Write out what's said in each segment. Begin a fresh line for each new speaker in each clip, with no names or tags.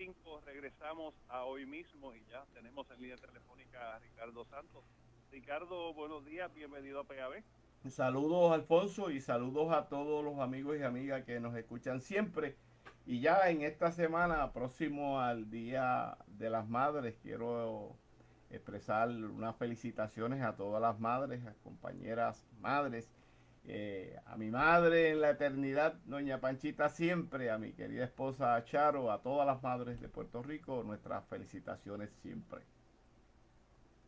5 regresamos a hoy mismo y ya tenemos en línea telefónica a Ricardo Santos. Ricardo, buenos días, bienvenido a PAB.
Saludos Alfonso y saludos a todos los amigos y amigas que nos escuchan siempre. Y ya en esta semana, próximo al Día de las Madres, quiero expresar unas felicitaciones a todas las madres, a compañeras madres, a mi madre en la eternidad, doña Panchita siempre, a mi querida esposa Charo, a todas las madres de Puerto Rico, nuestras felicitaciones siempre.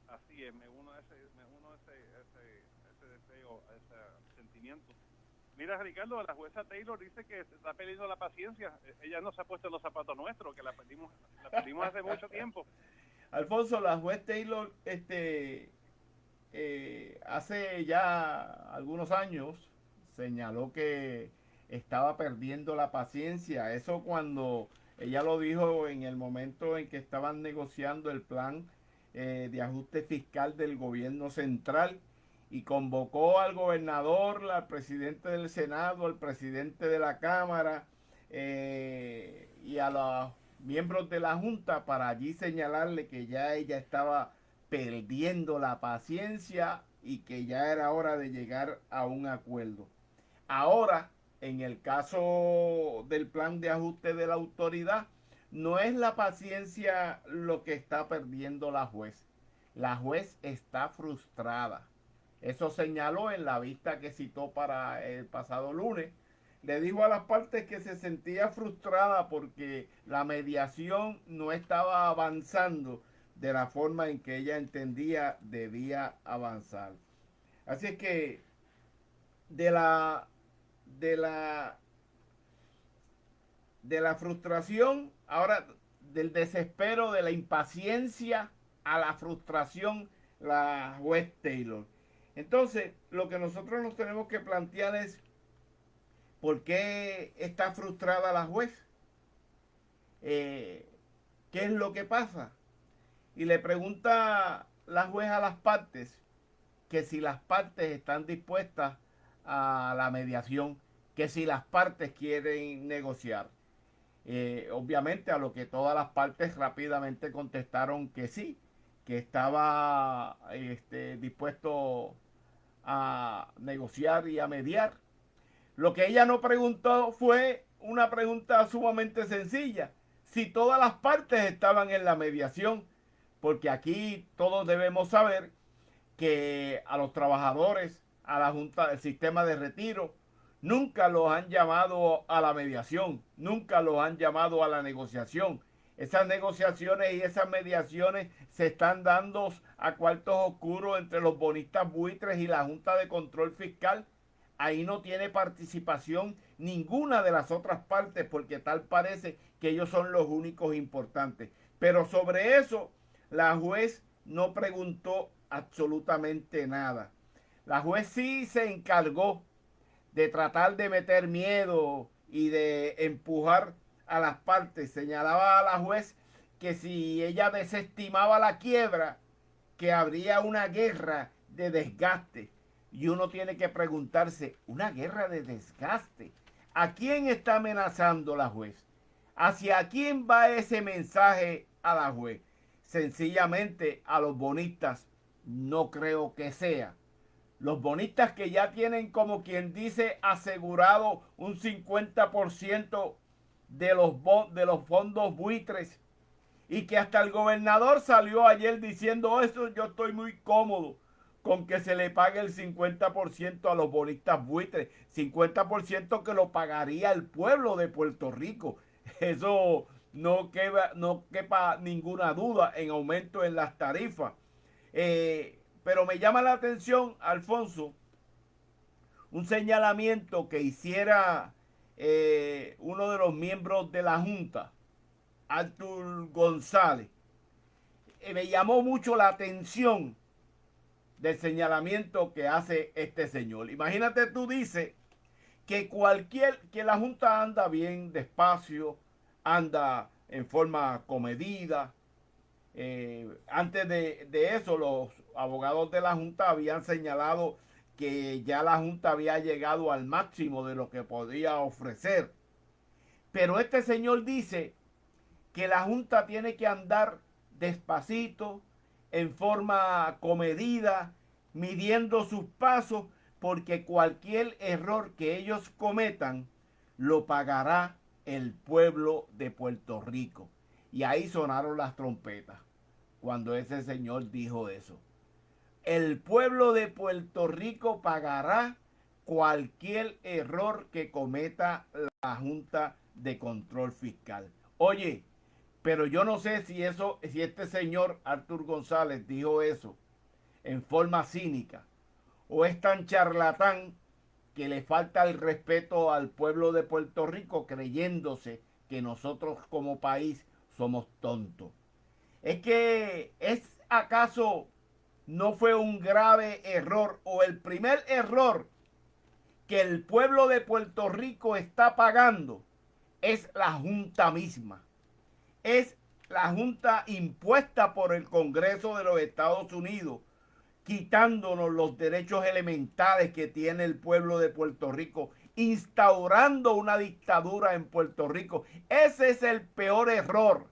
Así es, me uno a ese deseo, a ese sentimiento. Mira, Ricardo, la jueza Taylor dice que se está perdiendo la paciencia. Ella no se ha puesto en los zapatos nuestros, que la perdimos hace mucho tiempo.
Alfonso, la juez Taylor, hace ya algunos años señaló que estaba perdiendo la paciencia. Eso cuando ella lo dijo en el momento en que estaban negociando el plan de ajuste fiscal del gobierno central y convocó al gobernador, al presidente del Senado, al presidente de la Cámara y a los miembros de la Junta para allí señalarle que ya ella estaba perdiendo la paciencia y que ya era hora de llegar a un acuerdo. Ahora, en el caso del plan de ajuste de la autoridad, no es la paciencia lo que está perdiendo la juez. La juez está frustrada. Eso señaló en la vista que citó para el pasado lunes. Le dijo a las partes que se sentía frustrada porque la mediación no estaba avanzando de la forma en que ella entendía debía avanzar. Así es que de la de la de la frustración, ahora del desespero, de la impaciencia a la frustración, la juez Taylor. Entonces, lo que nosotros nos tenemos que plantear es por qué está frustrada la juez, eh, qué es lo que pasa. Y le pregunta la juez a las partes que si las partes están dispuestas a la mediación, que si las partes quieren negociar. Obviamente a lo que todas las partes rápidamente contestaron que sí, que estaba dispuesto a negociar y a mediar. Lo que ella no preguntó fue una pregunta sumamente sencilla, si todas las partes estaban en la mediación, porque aquí todos debemos saber que a los trabajadores, a la Junta del Sistema de Retiro, nunca los han llamado a la mediación, nunca los han llamado a la negociación. Esas negociaciones y esas mediaciones se están dando a cuartos oscuros entre los bonistas buitres y la Junta de Control Fiscal. Ahí no tiene participación ninguna de las otras partes porque tal parece que ellos son los únicos importantes. Pero sobre eso la juez no preguntó absolutamente nada. La juez sí se encargó de tratar de meter miedo y de empujar a las partes. Señalaba a la juez que si ella desestimaba la quiebra, que habría una guerra de desgaste. Y uno tiene que preguntarse, ¿una guerra de desgaste? ¿A quién está amenazando la juez? ¿Hacia quién va ese mensaje a la juez? Sencillamente a los bonistas no creo que sea. Los bonistas que ya tienen, como quien dice, asegurado un 50% de los fondos buitres y que hasta el gobernador salió ayer diciendo eso, yo estoy muy cómodo con que se le pague el 50% a los bonistas buitres, 50% que lo pagaría el pueblo de Puerto Rico. Eso no quepa ninguna duda en aumento en las tarifas. Pero me llama la atención, Alfonso, un señalamiento que hiciera uno de los miembros de la Junta, Artur González. Me llamó mucho la atención del señalamiento que hace este señor. Imagínate, tú dices que la Junta anda bien despacio, anda en forma comedida. Antes de eso, los abogados de la Junta habían señalado que ya la Junta había llegado al máximo de lo que podía ofrecer. Pero este señor dice que la Junta tiene que andar despacito, en forma comedida, midiendo sus pasos, porque cualquier error que ellos cometan lo pagará el pueblo de Puerto Rico. Y ahí sonaron las trompetas cuando ese señor dijo eso. El pueblo de Puerto Rico pagará cualquier error que cometa la Junta de Control Fiscal. Oye, pero yo no sé si este señor Artur González dijo eso en forma cínica o es tan charlatán que le falta el respeto al pueblo de Puerto Rico creyéndose que nosotros como país somos tontos. Es que es acaso no fue un grave error o el primer error que el pueblo de Puerto Rico está pagando es la Junta misma. Es la Junta impuesta por el Congreso de los Estados Unidos, quitándonos los derechos elementales que tiene el pueblo de Puerto Rico, instaurando una dictadura en Puerto Rico. Ese es el peor error.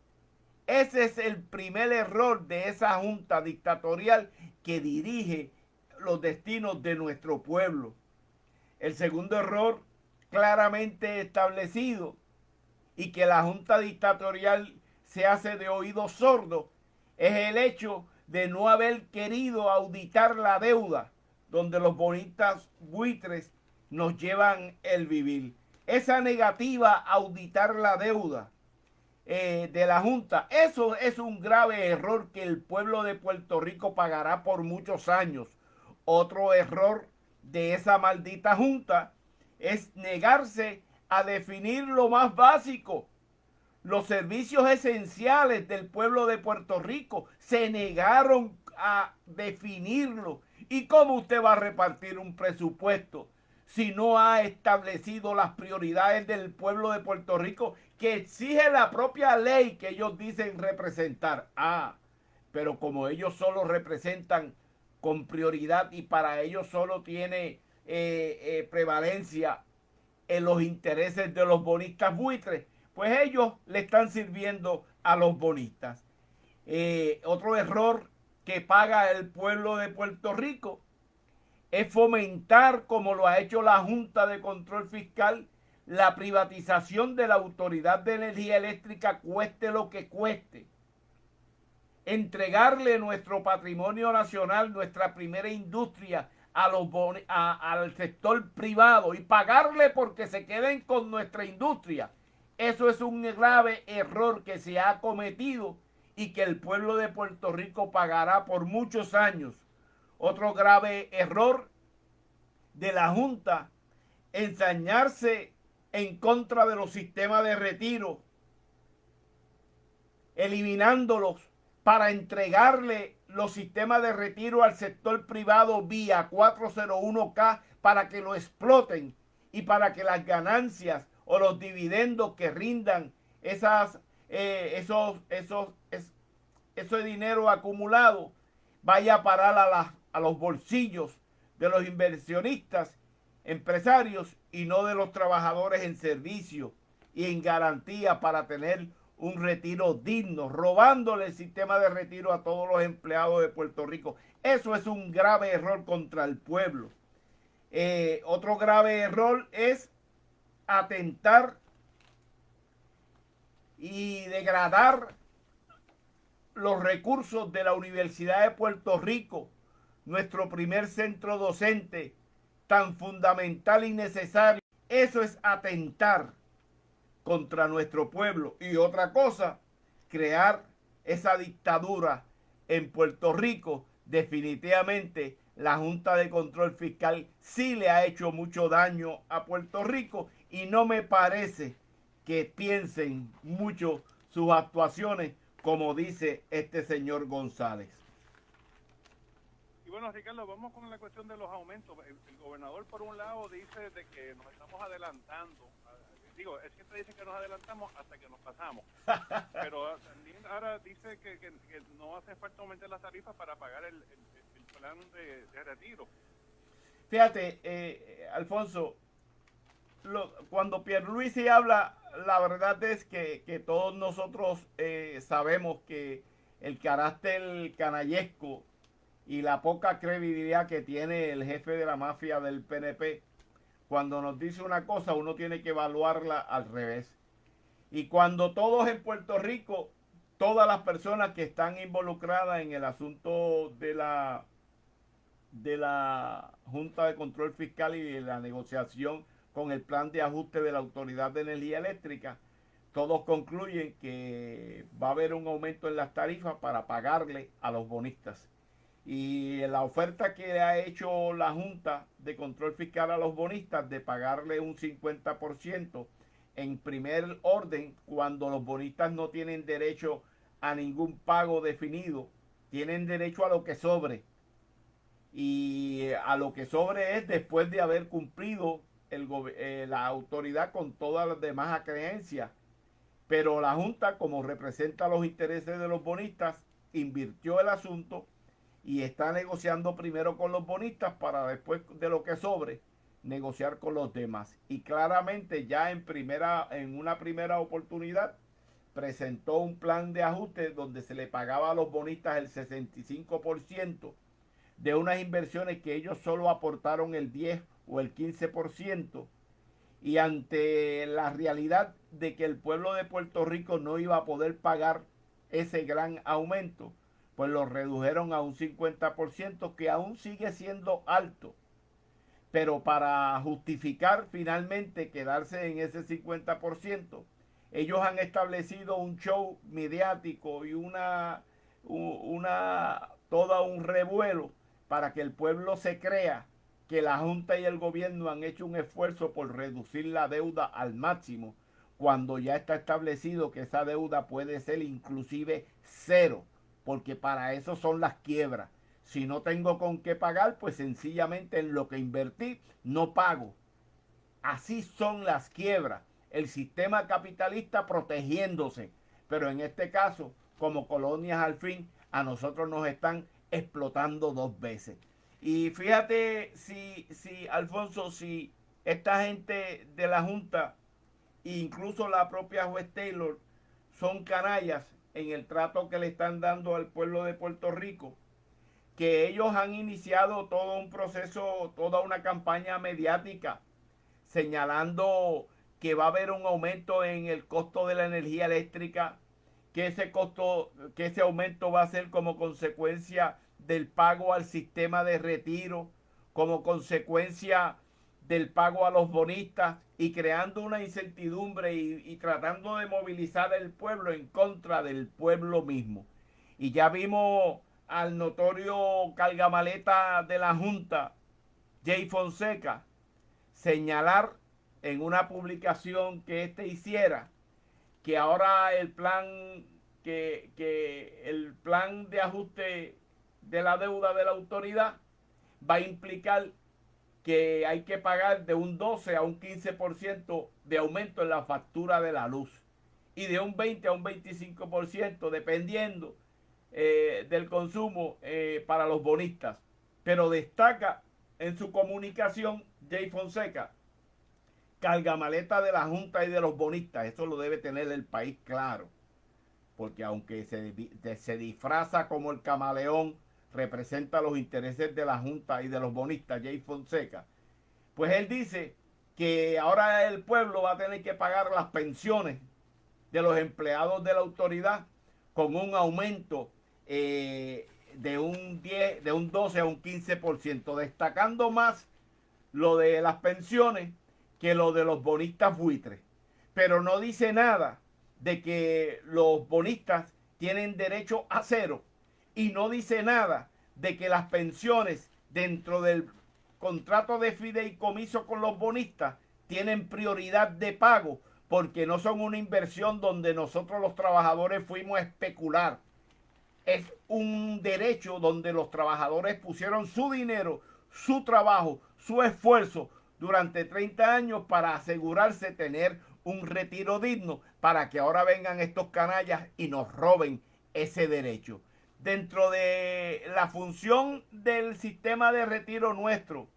Ese es el primer error de esa junta dictatorial que dirige los destinos de nuestro pueblo. El segundo error claramente establecido y que la junta dictatorial se hace de oído sordo es el hecho de no haber querido auditar la deuda donde los bonistas buitres nos llevan el vivir. Esa negativa a auditar la deuda de la Junta, eso es un grave error que el pueblo de Puerto Rico pagará por muchos años. Otro error de esa maldita Junta es negarse a definir lo más básico, los servicios esenciales del pueblo de Puerto Rico. Se negaron a definirlo. ¿Y cómo usted va a repartir un presupuesto si no ha establecido las prioridades del pueblo de Puerto Rico que exige la propia ley que ellos dicen representar? Pero como ellos solo representan con prioridad y para ellos solo tiene prevalencia en los intereses de los bonistas buitres, pues ellos le están sirviendo a los bonistas. Otro error que paga el pueblo de Puerto Rico es fomentar, como lo ha hecho la Junta de Control Fiscal, la privatización de la Autoridad de Energía Eléctrica, cueste lo que cueste. Entregarle nuestro patrimonio nacional, nuestra primera industria, al sector privado y pagarle porque se queden con nuestra industria. Eso es un grave error que se ha cometido y que el pueblo de Puerto Rico pagará por muchos años. Otro grave error de la Junta, ensañarse en contra de los sistemas de retiro, eliminándolos para entregarle los sistemas de retiro al sector privado vía 401k para que lo exploten y para que las ganancias o los dividendos que rindan ese dinero acumulado vaya a parar a los bolsillos de los inversionistas, empresarios y no de los trabajadores en servicio y en garantía para tener un retiro digno, robándole el sistema de retiro a todos los empleados de Puerto Rico. Eso es un grave error contra el pueblo. Otro grave error es atentar y degradar los recursos de la Universidad de Puerto Rico, nuestro primer centro docente tan fundamental y necesario. Eso es atentar contra nuestro pueblo. Y otra cosa, crear esa dictadura en Puerto Rico. Definitivamente la Junta de Control Fiscal sí le ha hecho mucho daño a Puerto Rico y no me parece que piensen mucho sus actuaciones como dice este señor González.
Y bueno, Ricardo, vamos con la cuestión de los aumentos. El gobernador, por un lado, dice de que nos estamos adelantando. Digo, él siempre dice que nos adelantamos hasta que nos pasamos. Pero también ahora dice que no hace falta aumentar las tarifas para pagar el plan de retiro.
Fíjate, Alfonso, cuando Pierluisi habla la verdad es que todos nosotros sabemos que el carácter canallesco y la poca credibilidad que tiene el jefe de la mafia del PNP, cuando nos dice una cosa, uno tiene que evaluarla al revés. Y cuando todos en Puerto Rico, todas las personas que están involucradas en el asunto de la Junta de Control Fiscal y de la negociación con el plan de ajuste de la Autoridad de Energía Eléctrica, todos concluyen que va a haber un aumento en las tarifas para pagarle a los bonistas. Y la oferta que ha hecho la Junta de Control Fiscal a los bonistas de pagarle un 50% en primer orden, cuando los bonistas no tienen derecho a ningún pago definido, tienen derecho a lo que sobre. Y a lo que sobre es después de haber cumplido la autoridad con todas las demás creencias. Pero la Junta, como representa los intereses de los bonistas, invirtió el asunto y está negociando primero con los bonistas para después de lo que sobre negociar con los demás. Y claramente ya en una primera oportunidad presentó un plan de ajuste donde se le pagaba a los bonistas el 65% de unas inversiones que ellos solo aportaron el 10 o el 15%, y ante la realidad de que el pueblo de Puerto Rico no iba a poder pagar ese gran aumento, pues lo redujeron a un 50%, que aún sigue siendo alto. Pero para justificar finalmente quedarse en ese 50%, ellos han establecido un show mediático y todo un revuelo para que el pueblo se crea que la Junta y el gobierno han hecho un esfuerzo por reducir la deuda al máximo, cuando ya está establecido que esa deuda puede ser inclusive cero, porque para eso son las quiebras. Si no tengo con qué pagar, pues sencillamente en lo que invertí no pago. Así son las quiebras. El sistema capitalista protegiéndose. Pero en este caso, como colonias al fin, a nosotros nos están explotando dos veces. Y fíjate Alfonso, si esta gente de la Junta, incluso la propia juez Taylor, son canallas en el trato que le están dando al pueblo de Puerto Rico, que ellos han iniciado todo un proceso, toda una campaña mediática señalando que va a haber un aumento en el costo de la energía eléctrica, que ese aumento va a ser como consecuencia del pago al sistema de retiro, como consecuencia del pago a los bonistas, y creando una incertidumbre y tratando de movilizar al pueblo en contra del pueblo mismo. Y ya vimos al notorio cargamaleta de la Junta, Jay Fonseca, señalar en una publicación que hiciera que ahora el plan de ajuste de la deuda de la autoridad va a implicar que hay que pagar de un 12 a un 15% de aumento en la factura de la luz, y de un 20 a un 25% dependiendo del consumo para los bonistas. Pero destaca en su comunicación Jay Fonseca, cargamaleta de la Junta y de los bonistas. Eso lo debe tener el país claro, porque aunque se disfraza como el camaleón, representa los intereses de la Junta y de los bonistas, Jay Fonseca. Pues él dice que ahora el pueblo va a tener que pagar las pensiones de los empleados de la autoridad con un aumento de un 12 a un 15%, destacando más lo de las pensiones que lo de los bonistas buitres. Pero no dice nada de que los bonistas tienen derecho a cero, y no dice nada de que las pensiones dentro del contrato de fideicomiso con los bonistas tienen prioridad de pago, porque no son una inversión donde nosotros los trabajadores fuimos a especular. Es un derecho donde los trabajadores pusieron su dinero, su trabajo, su esfuerzo durante 30 años para asegurarse tener un retiro digno, para que ahora vengan estos canallas y nos roben ese derecho. Dentro de la función del sistema de retiro nuestro,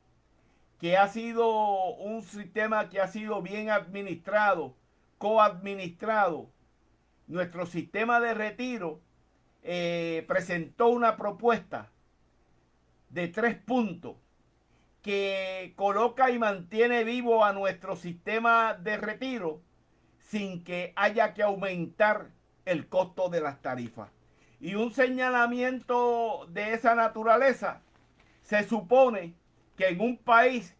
que ha sido un sistema que ha sido bien administrado coadministrado nuestro sistema de retiro, presentó una propuesta de 3 puntos que coloca y mantiene vivo a nuestro sistema de retiro sin que haya que aumentar el costo de las tarifas. Y un señalamiento de esa naturaleza se supone que en un país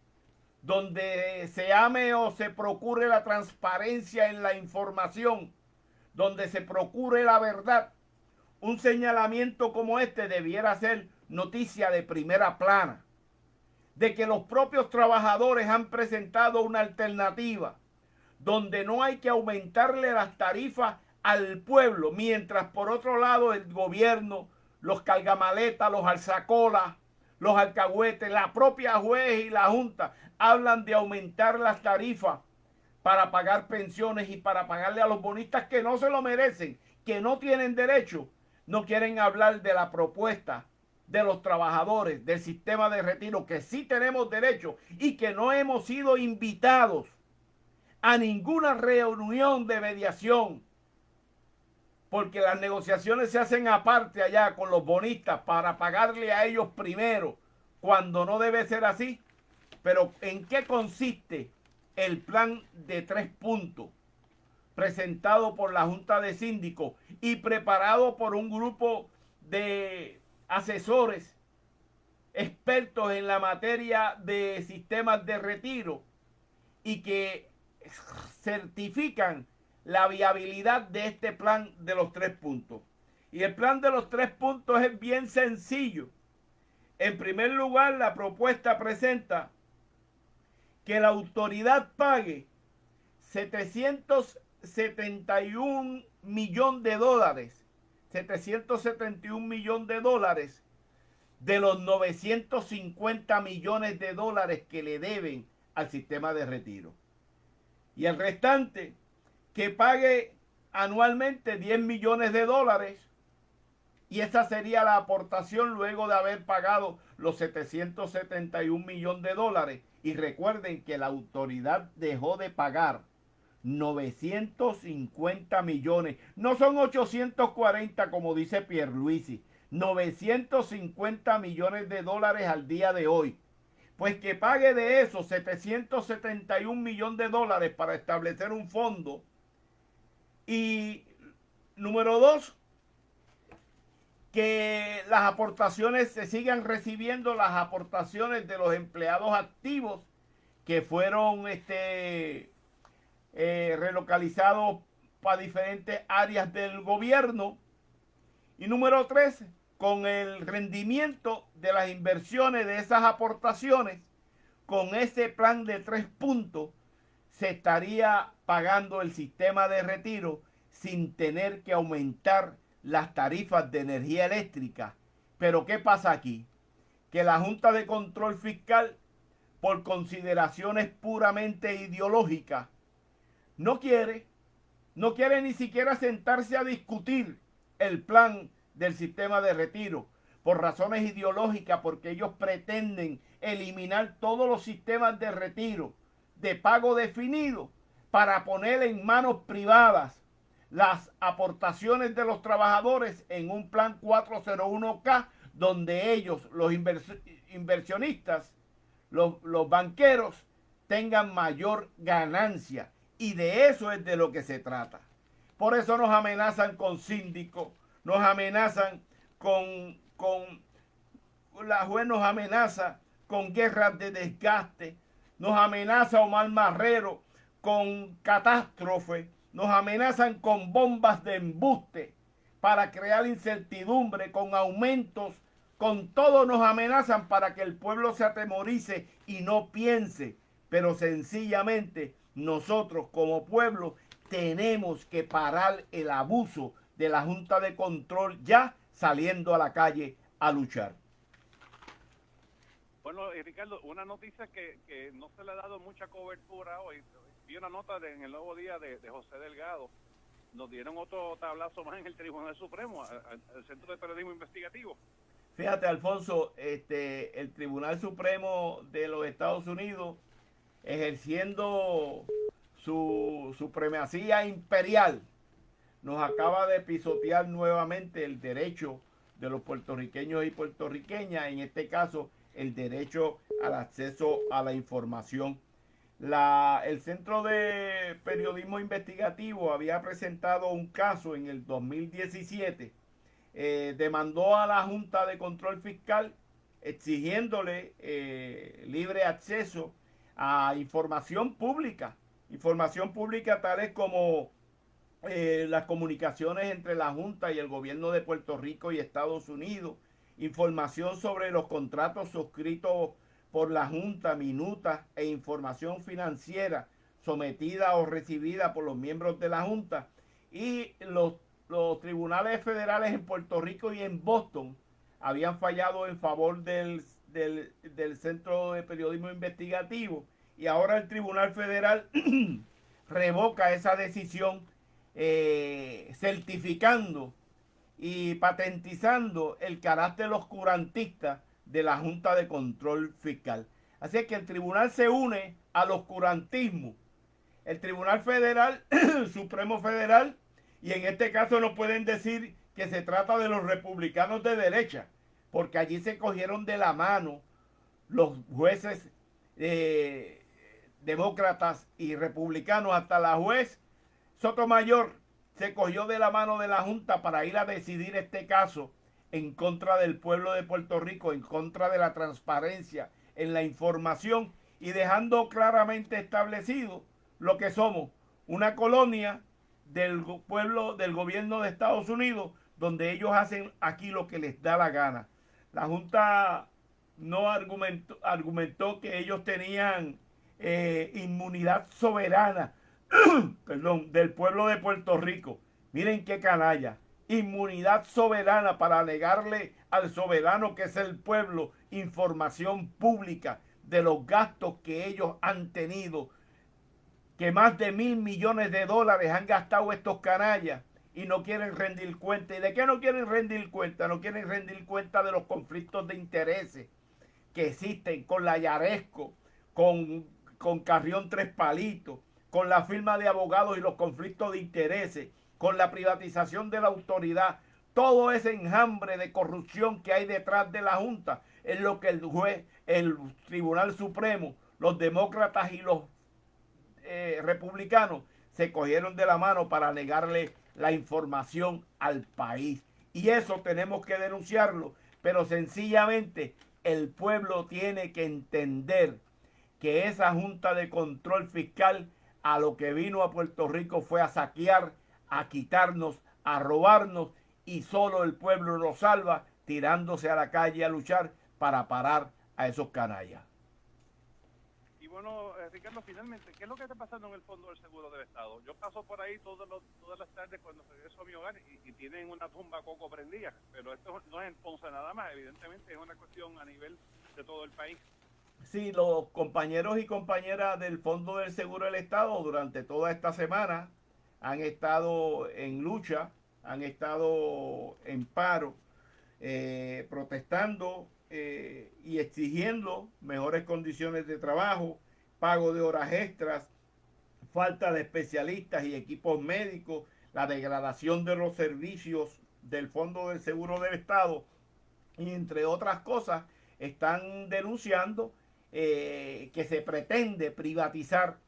donde se ame o se procure la transparencia en la información, donde se procure la verdad, un señalamiento como este debiera ser noticia de primera plana, de que los propios trabajadores han presentado una alternativa donde no hay que aumentarle las tarifas al pueblo, mientras por otro lado el gobierno, los cargamaletas, los alzacolas, los alcahuetes, la propia juez y la junta hablan de aumentar las tarifas para pagar pensiones y para pagarle a los bonistas que no se lo merecen, que no tienen derecho. No quieren hablar de la propuesta de los trabajadores del sistema de retiro, que sí tenemos derecho y que no hemos sido invitados a ninguna reunión de mediación, porque las negociaciones se hacen aparte allá con los bonistas para pagarle a ellos primero, cuando no debe ser así. Pero ¿en qué consiste el plan de 3 puntos presentado por la Junta de Síndicos y preparado por un grupo de asesores expertos en la materia de sistemas de retiro y que certifican la viabilidad de este plan de los 3 puntos? Y el plan de los 3 puntos es bien sencillo. En primer lugar, la propuesta presenta que la autoridad pague 771 millones de dólares, 771 millones de dólares de los 950 millones de dólares que le deben al sistema de retiro. Y el restante, que pague anualmente 10 millones de dólares, y esa sería la aportación luego de haber pagado los 771 millones de dólares. Y recuerden que la autoridad dejó de pagar 950 millones. No son 840 como dice Pierluisi. 950 millones de dólares al día de hoy. Pues que pague de esos 771 millones de dólares para establecer un fondo. Y número 2, que las aportaciones se sigan recibiendo, las aportaciones de los empleados activos que fueron relocalizados para diferentes áreas del gobierno. Y número 3, con el rendimiento de las inversiones de esas aportaciones, con ese plan de 3 puntos, se estaría pagando el sistema de retiro sin tener que aumentar las tarifas de energía eléctrica. Pero ¿qué pasa aquí? Que la Junta de Control Fiscal, por consideraciones puramente ideológicas, no quiere ni siquiera sentarse a discutir el plan del sistema de retiro, por razones ideológicas, porque ellos pretenden eliminar todos los sistemas de retiro de pago definido para poner en manos privadas las aportaciones de los trabajadores en un plan 401k, donde ellos, los inversionistas, los banqueros, tengan mayor ganancia. Y de eso es de lo que se trata. Por eso nos amenazan con síndicos, nos amenazan con la juez nos amenaza con guerras de desgaste, nos amenaza Omar Marrero con catástrofe, nos amenazan con bombas de embuste para crear incertidumbre, con aumentos, con todo nos amenazan para que el pueblo se atemorice y no piense. Pero sencillamente nosotros como pueblo tenemos que parar el abuso de la Junta de Control, ya saliendo a la calle a luchar.
Bueno, Ricardo, una noticia que no se le ha dado mucha cobertura hoy. Vi una nota en el Nuevo Día de José Delgado. Nos dieron otro tablazo más en el Tribunal Supremo, al Centro de Periodismo Investigativo.
Fíjate, Alfonso, el Tribunal Supremo de los Estados Unidos, ejerciendo su supremacía imperial nos acaba de pisotear nuevamente el derecho de los puertorriqueños y puertorriqueñas, en este caso el derecho al acceso a la información. El Centro de Periodismo Investigativo había presentado un caso en el 2017, demandó a la Junta de Control Fiscal exigiéndole libre acceso a información pública tales como las comunicaciones entre la Junta y el gobierno de Puerto Rico y Estados Unidos, información sobre los contratos suscritos por la Junta, minutas e información financiera sometida o recibida por los miembros de la Junta, y los tribunales federales en Puerto Rico y en Boston habían fallado en favor del Centro de Periodismo Investigativo, y ahora el Tribunal Federal revoca esa decisión, certificando y patentizando el carácter oscurantista de la Junta de Control Fiscal. Así es que el tribunal se une al oscurantismo. El Tribunal Federal, Supremo Federal, y en este caso no pueden decir que se trata de los republicanos de derecha, porque allí se cogieron de la mano los jueces demócratas y republicanos. Hasta la juez Sotomayor se cogió de la mano de la Junta para ir a decidir este caso en contra del pueblo de Puerto Rico, en contra de la transparencia en la información, y dejando claramente establecido lo que somos, una colonia del pueblo, del gobierno de Estados Unidos, donde ellos hacen aquí lo que les da la gana. La Junta no argumentó que ellos tenían inmunidad soberana perdón, del pueblo de Puerto Rico. Miren qué canalla. Inmunidad soberana para negarle al soberano, que es el pueblo, información pública de los gastos que ellos han tenido, que más de $1,000 millones han gastado estos canallas, y no quieren rendir cuenta. ¿Y de qué no quieren rendir cuenta? No quieren rendir cuenta de los conflictos de intereses que existen con la Yaresco, con Carrión Tres Palitos, con la firma de abogados y los conflictos de intereses, con la privatización de la autoridad. Todo ese enjambre de corrupción que hay detrás de la Junta es lo que el juez, el Tribunal Supremo, los demócratas y los republicanos se cogieron de la mano para negarle la información al país. Y eso tenemos que denunciarlo, pero sencillamente el pueblo tiene que entender que esa Junta de Control Fiscal a lo que vino a Puerto Rico fue a saquear, a quitarnos, a robarnos, y solo el pueblo nos salva tirándose a la calle a luchar para parar a esos canallas.
Y bueno, Ricardo, finalmente, ¿qué es lo que está pasando en el Fondo del Seguro del Estado? Yo paso por ahí todas las tardes cuando regreso a mi hogar y tienen una tumba coco prendida, pero esto no es en Ponce nada más, evidentemente es una cuestión a nivel de todo el país.
Sí, los compañeros y compañeras del Fondo del Seguro del Estado durante toda esta semana han estado en lucha, han estado en paro, protestando y exigiendo mejores condiciones de trabajo, pago de horas extras, falta de especialistas y equipos médicos, la degradación de los servicios del Fondo del Seguro del Estado, y entre otras cosas están denunciando que se pretende privatizar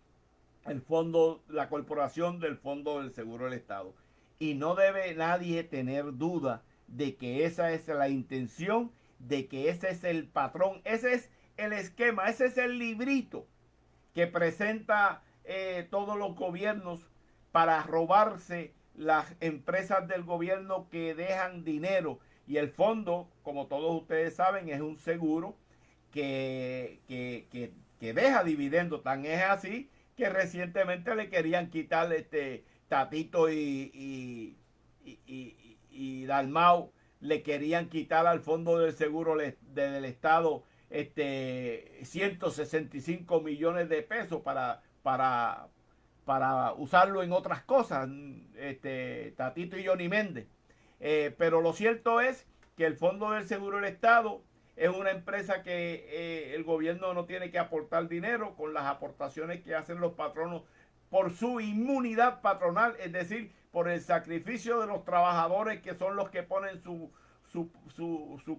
el fondo, la corporación del Fondo del Seguro del Estado. Y no debe nadie tener duda de que esa es la intención, de que ese es el patrón, ese es el esquema, ese es el librito que presenta todos los gobiernos para robarse las empresas del gobierno que dejan dinero. Y el fondo, como todos ustedes saben, es un seguro que deja dividendos. Tan es así que recientemente le querían quitar Tatito y Dalmau, le querían quitar al Fondo del Seguro del Estado 165 millones de pesos para usarlo en otras cosas, Tatito y Johnny Méndez. Pero lo cierto es que el Fondo del Seguro del Estado es una empresa que el gobierno no tiene que aportar dinero. Con las aportaciones que hacen los patronos por su inmunidad patronal, es decir, por el sacrificio de los trabajadores que son los que ponen su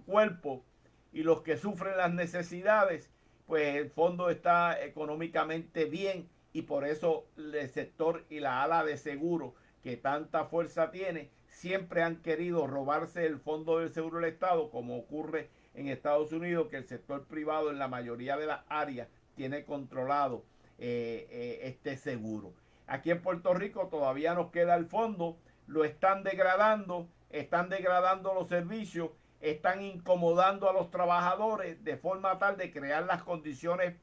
cuerpo y los que sufren las necesidades, pues el fondo está económicamente bien y por eso el sector y la ala de seguro que tanta fuerza tiene, siempre han querido robarse el fondo del seguro del Estado, como ocurre en Estados Unidos, que el sector privado en la mayoría de las áreas tiene controlado este seguro. Aquí en Puerto Rico todavía nos queda el fondo, lo están degradando los servicios, están incomodando a los trabajadores de forma tal de crear las condiciones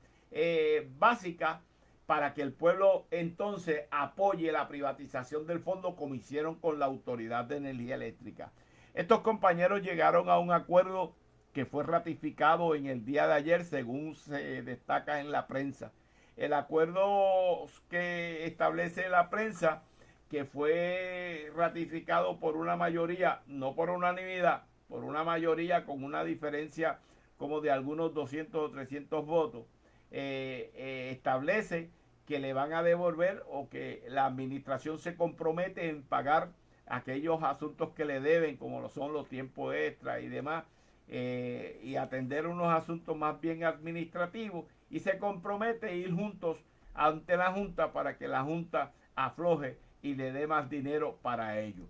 básicas para que el pueblo entonces apoye la privatización del fondo como hicieron con la Autoridad de Energía Eléctrica. Estos compañeros llegaron a un acuerdo que fue ratificado en el día de ayer, según se destaca en la prensa. El acuerdo que establece la prensa, que fue ratificado por una mayoría, no por unanimidad, por una mayoría con una diferencia como de algunos 200 o 300 votos, establece que le van a devolver o que la administración se compromete en pagar aquellos asuntos que le deben, como lo son los tiempos extras y demás, y atender unos asuntos más bien administrativos, y se compromete a ir juntos ante la Junta para que la Junta afloje y le dé más dinero para ello.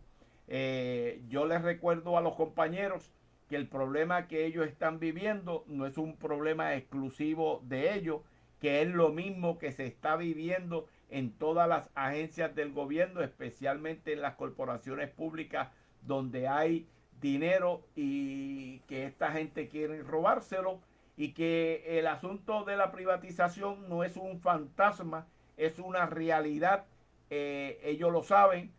Yo les recuerdo a los compañeros que el problema que ellos están viviendo no es un problema exclusivo de ellos, que es lo mismo que se está viviendo en todas las agencias del gobierno, especialmente en las corporaciones públicas donde hay dinero y que esta gente quiere robárselo, y que el asunto de la privatización no es un fantasma, es una realidad. Ellos lo saben.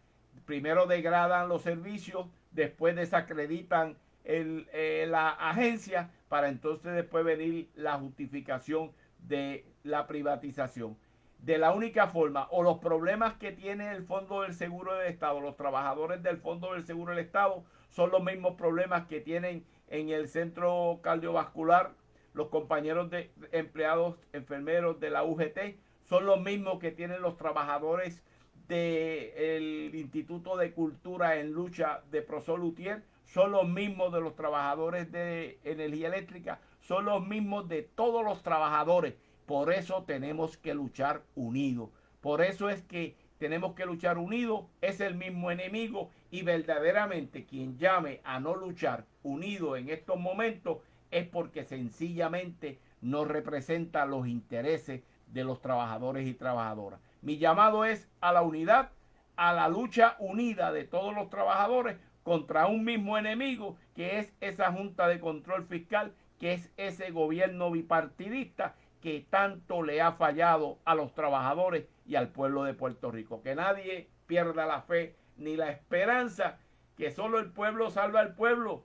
Primero degradan los servicios, después desacreditan la agencia, para entonces después venir la justificación de la privatización. De la única forma, o los problemas que tiene el Fondo del Seguro del Estado, los trabajadores del Fondo del Seguro del Estado, son los mismos problemas que tienen en el centro cardiovascular los compañeros de empleados enfermeros de la UGT, son los mismos que tienen los trabajadores del Instituto de Cultura en Lucha de Prosol Luthier, son los mismos de los trabajadores de energía eléctrica, son los mismos de todos los trabajadores. Por eso tenemos que luchar unidos. Por eso es que tenemos que luchar unidos. Es el mismo enemigo, y verdaderamente quien llame a no luchar unidos en estos momentos es porque sencillamente no representa los intereses de los trabajadores y trabajadoras. Mi llamado es a la unidad, a la lucha unida de todos los trabajadores contra un mismo enemigo, que es esa Junta de Control Fiscal, que es ese gobierno bipartidista que tanto le ha fallado a los trabajadores y al pueblo de Puerto Rico. Que nadie pierda la fe ni la esperanza, que solo el pueblo salva al pueblo.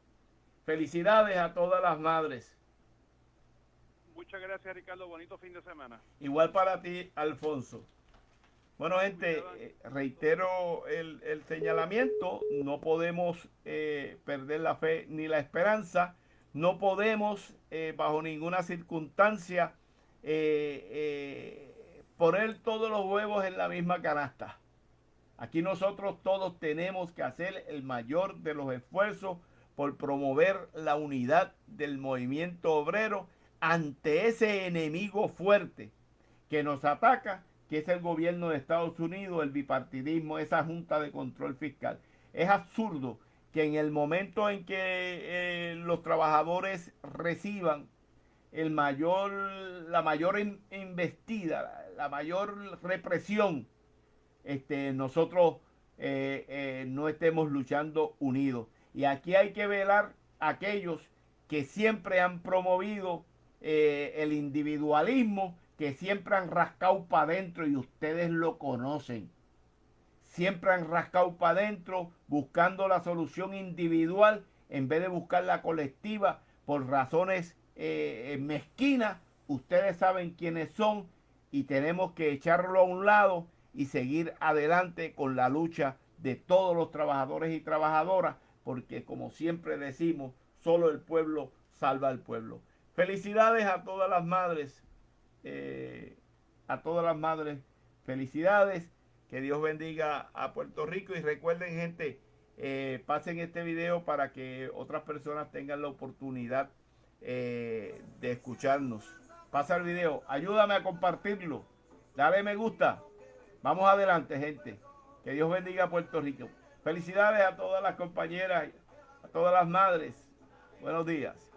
Felicidades a todas las madres.
Muchas gracias, Ricardo. Bonito fin de semana.
Igual para ti, Alfonso. Bueno, gente, reitero el señalamiento. No podemos perder la fe ni la esperanza. No podemos, bajo ninguna circunstancia, poner todos los huevos en la misma canasta. Aquí nosotros todos tenemos que hacer el mayor de los esfuerzos por promover la unidad del movimiento obrero ante ese enemigo fuerte que nos ataca, que es el gobierno de Estados Unidos, el bipartidismo, esa Junta de Control Fiscal. Es absurdo que en el momento en que los trabajadores reciban la mayor investida, la mayor represión, nosotros no estemos luchando unidos. Y aquí hay que velar a aquellos que siempre han promovido el individualismo, que siempre han rascado para adentro, y ustedes lo conocen. Siempre han rascado para adentro buscando la solución individual en vez de buscar la colectiva por razones mezquinas. Ustedes saben quiénes son, y tenemos que echarlo a un lado y seguir adelante con la lucha de todos los trabajadores y trabajadoras, porque como siempre decimos, solo el pueblo salva al pueblo. Felicidades a todas las madres Felicidades, que Dios bendiga a Puerto Rico y recuerden, gente, pasen este video para que otras personas tengan la oportunidad de escucharnos. Pasa el video, ayúdame a compartirlo, dale me gusta. Vamos adelante, gente. Que Dios bendiga a Puerto Rico. Felicidades a todas las compañeras, a todas las madres. Buenos días.